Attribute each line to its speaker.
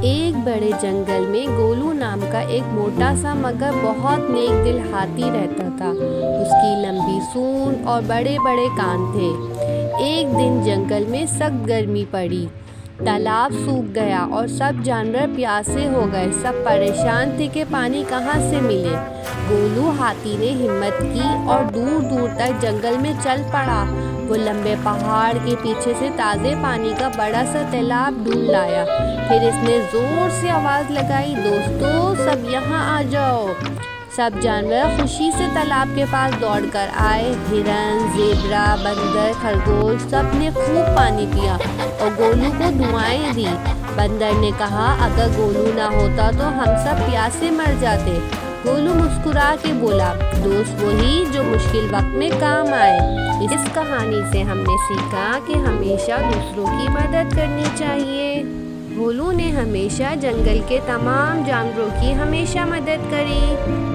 Speaker 1: एक बड़े जंगल में गोलू नाम का एक मोटा सा मगर बहुत नेक दिल हाथी रहता था। उसकी लंबी सूंड और बड़े बड़े कान थे। एक दिन जंगल में सख्त गर्मी पड़ी। तालाब सूख गया और सब जानवर प्यासे हो गए। सब परेशान थे कि पानी कहाँ से मिले। गोलू हाथी ने हिम्मत की और दूर दूर तक जंगल में चल पड़ा। वो लंबे पहाड़ के पीछे से ताज़े पानी का बड़ा सा तालाब ढूंढ लाया। फिर इसने जोर से आवाज़ लगाई, दोस्तों सब यहाँ आ जाओ। सब जानवर खुशी से तालाब के पास दौड़कर आए। हिरन, ज़ेब्रा, बंदर, खरगोश सब ने खूब पानी पिया और गोलू को दुआएं दी। बंदर ने कहा, अगर गोलू ना होता तो हम सब प्यासे मर जाते। गोलू मुस्कुरा के बोला, दोस्त वही जो मुश्किल वक्त में काम आए। इस कहानी से हमने सीखा कि हमेशा दूसरों की मदद करनी चाहिए। गोलू ने हमेशा जंगल के तमाम जानवरों की हमेशा मदद करी।